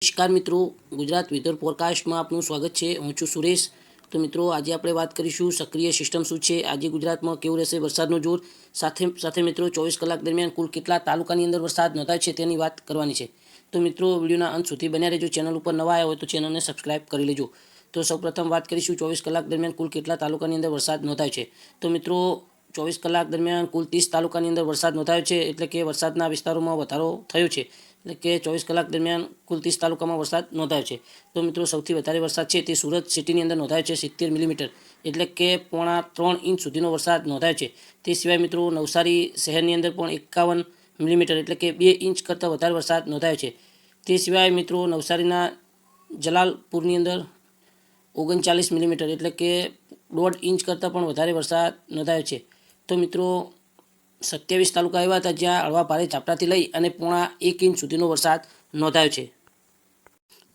નમસ્કાર મિત્રો, ગુજરાત વેધર ફોરકાસ્ટમાં આપનું સ્વાગત છે। હું છું સુરેશ। તો મિત્રો આજે આપણે વાત કરીશું સક્રિય સિસ્ટમ શું છે, આજે ગુજરાતમાં કેવું રહેશે વરસાદનું જોર, સાથે મિત્રો 24 કલાક દરમિયાન કુલ કેટલા તાલુકાની અંદર વરસાદ નોંધાયો છે તેની વાત કરવાની છે। તો મિત્રો વિડીયોના અંત સુધી બન્યા રહેજો। ચેનલ ઉપર નવા આવ્યા હોય તો ચેનલને સબસ્ક્રાઇબ કરી લેજો। તો સૌપ્રથમ વાત કરીશું 24 કલાક દરમિયાન કુલ કેટલા તાલુકાની અંદર વરસાદ નોંધાયો છે। તો મિત્રો 24 કલાક દરમિયાન કુલ 30 તાલુકાની અંદર વરસાદ નોંધાયો છે, એટલે કે વરસાદના વિસ્તારોમાં વધારો થયો છે। એટલે કે 24 કલાક દરમિયાન કુલ 30 તાલુકામાં વરસાદ નોંધાયો છે। તો મિત્રો સૌથી વધારે વરસાદ છે તે સુરત સિટીની અંદર નોંધાયો છે 70 મિલીમીટર, એટલે કે 3.5 ઇંચ સુધીનો વરસાદ નોંધાયો છે। તે સિવાય મિત્રો નવસારી શહેરની અંદર પણ 51 મિલીમીટર, એટલે કે 2 ઇંચ કરતાં વધારે વરસાદ નોંધાયો છે। તે સિવાય મિત્રો નવસારીના જલાલપુરની અંદર 39 મિલીમીટર, એટલે કે 1.5 ઇંચ કરતાં પણ વધારે વરસાદ નોંધાયો છે। તો મિત્રો 27 તાલુકા એવા હતા જ્યાં હળવા ભારે ઝાપટાથી લઈ અને 0.5 ઇંચ સુધીનો વરસાદ નોંધાયો છે।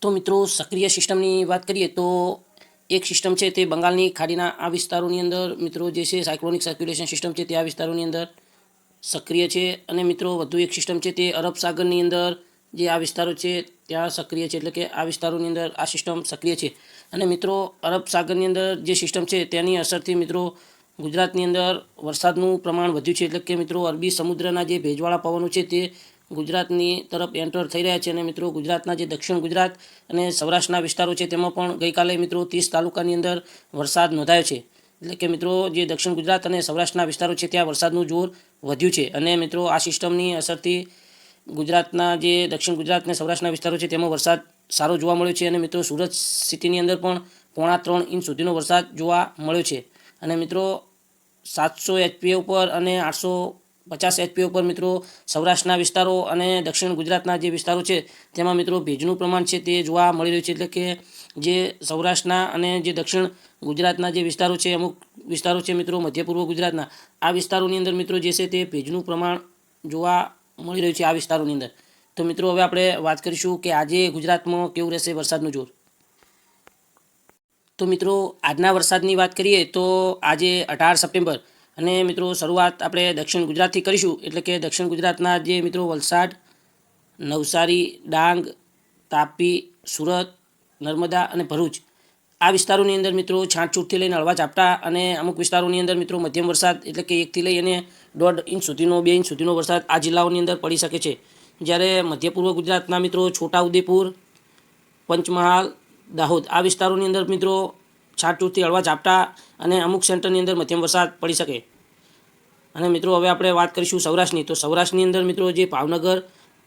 તો મિત્રો સક્રિય સિસ્ટમની વાત કરીએ તો એક સિસ્ટમ છે તે બંગાળની ખાડીના આ વિસ્તારોની અંદર મિત્રો જે છે સાયક્લોનિક સર્ક્યુલેશન સિસ્ટમ છે તે આ વિસ્તારોની અંદર સક્રિય છે। અને મિત્રો વધુ એક સિસ્ટમ છે તે અરબ સાગરની અંદર જે આ વિસ્તારો છે ત્યાં સક્રિય છે, એટલે કે આ વિસ્તારોની અંદર આ સિસ્ટમ સક્રિય છે। અને મિત્રો અરબ સાગરની અંદર જે સિસ્ટમ છે તેની અસરથી મિત્રો ગુજરાતની અંદર વરસાદનું પ્રમાણ વધ્યું છે, એટલે કે મિત્રો અરબી સમુદ્રના જે ભેજવાળા પવનો છે તે ગુજરાતની તરફ એન્ટર થઈ રહ્યા છે। અને મિત્રો ગુજરાતના જે દક્ષિણ ગુજરાત અને સૌરાષ્ટ્રના વિસ્તારો છે તેમાં પણ ગઈકાલે મિત્રો 30 તાલુકાની અંદર વરસાદ નોંધાયો છે, એટલે કે મિત્રો જે દક્ષિણ ગુજરાત અને સૌરાષ્ટ્રના વિસ્તારો છે ત્યાં વરસાદનું જોર વધ્યું છે। અને મિત્રો આ સિસ્ટમની અસરથી ગુજરાતના જે દક્ષિણ ગુજરાત અને સૌરાષ્ટ્રના વિસ્તારો છે તેમાં વરસાદ સારો જોવા મળ્યો છે। અને મિત્રો સુરત સિટીની અંદર પણ 3.5 ઇંચ સુધીનો વરસાદ જોવા મળ્યો છે। અને મિત્રો 700 એચપીએ ઉપર અને 850 એચપીએ ઉપર મિત્રો સૌરાષ્ટ્રના વિસ્તારો અને દક્ષિણ ગુજરાતના જે વિસ્તારો છે તેમાં મિત્રો ભેજનું પ્રમાણ છે તે જોવા મળી રહ્યું છે, એટલે કે જે સૌરાષ્ટ્રના અને જે દક્ષિણ ગુજરાતના જે વિસ્તારો છે, અમુક વિસ્તારો છે મિત્રો મધ્ય પૂર્વ ગુજરાતના, આ વિસ્તારોની અંદર મિત્રો જે છે તે ભેજનું પ્રમાણ જોવા મળી રહ્યું છે આ વિસ્તારોની અંદર। તો મિત્રો હવે આપણે વાત કરીશું કે આજે ગુજરાતમાં કેવું રહેશે વરસાદનું જોર। તો મિત્રો આજના વરસાદની વાત કરીએ તો આજે 18 સપ્ટેમ્બર, અને મિત્રો શરૂઆત આપણે દક્ષિણ ગુજરાતથી કરીશું, એટલે કે દક્ષિણ ગુજરાતના જે મિત્રો વલસાડ, નવસારી, ડાંગ, તાપી, સુરત, નર્મદા અને ભરૂચ આ વિસ્તારોની અંદર મિત્રો છાંટછૂટથી લઈને હળવા ઝાપટા અને અમુક વિસ્તારોની અંદર મિત્રો મધ્યમ વરસાદ, એટલે કે 1 થી લઈ અને 1.5 ઇંચ સુધીનો 2 ઇંચ સુધીનો વરસાદ આ જિલ્લાઓની અંદર પડી શકે છે। જ્યારે મધ્ય પૂર્વ ગુજરાતના મિત્રો છોટાઉદેપુર, પંચમહાલ, દાહોદ આ વિસ્તારોની અંદર મિત્રો છાંટછૂટથી હળવા ઝાપટા અને અમુક સેન્ટરની અંદર મધ્યમ વરસાદ પડી શકે। અને મિત્રો હવે આપણે વાત કરીશું સૌરાષ્ટ્રની। તો સૌરાષ્ટ્રની અંદર મિત્રો જે ભાવનગર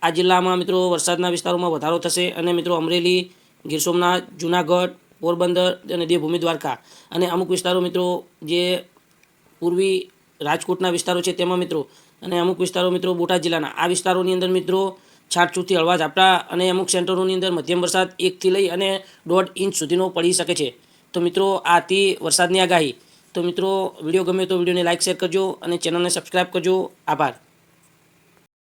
આ જિલ્લામાં મિત્રો વરસાદના વિસ્તારોમાં વધારો થશે, અને મિત્રો અમરેલી, ગીર સોમનાથ, જૂનાગઢ, પોરબંદર અને દેવભૂમિ દ્વારકા અને અમુક વિસ્તારો મિત્રો જે પૂર્વી રાજકોટના વિસ્તારો છે તેમાં મિત્રો, અને અમુક વિસ્તારો મિત્રો બોટાદ જિલ્લાના આ વિસ્તારોની અંદર મિત્રો છાંટછૂટથી હળવા ઝાપટા અને અમુક સેન્ટરોની અંદર મધ્યમ વરસાદ 1 થી લઈ અને 1.5 ઇંચ સુધીનો પડી શકે છે। તો મિત્રો આ હતી વરસાદની આગાહી। તો મિત્રો વિડીયો ગમે તો વિડીયોને લાઇક શેર કરજો અને ચેનલને સબસ્ક્રાઈબ કરજો। આભાર।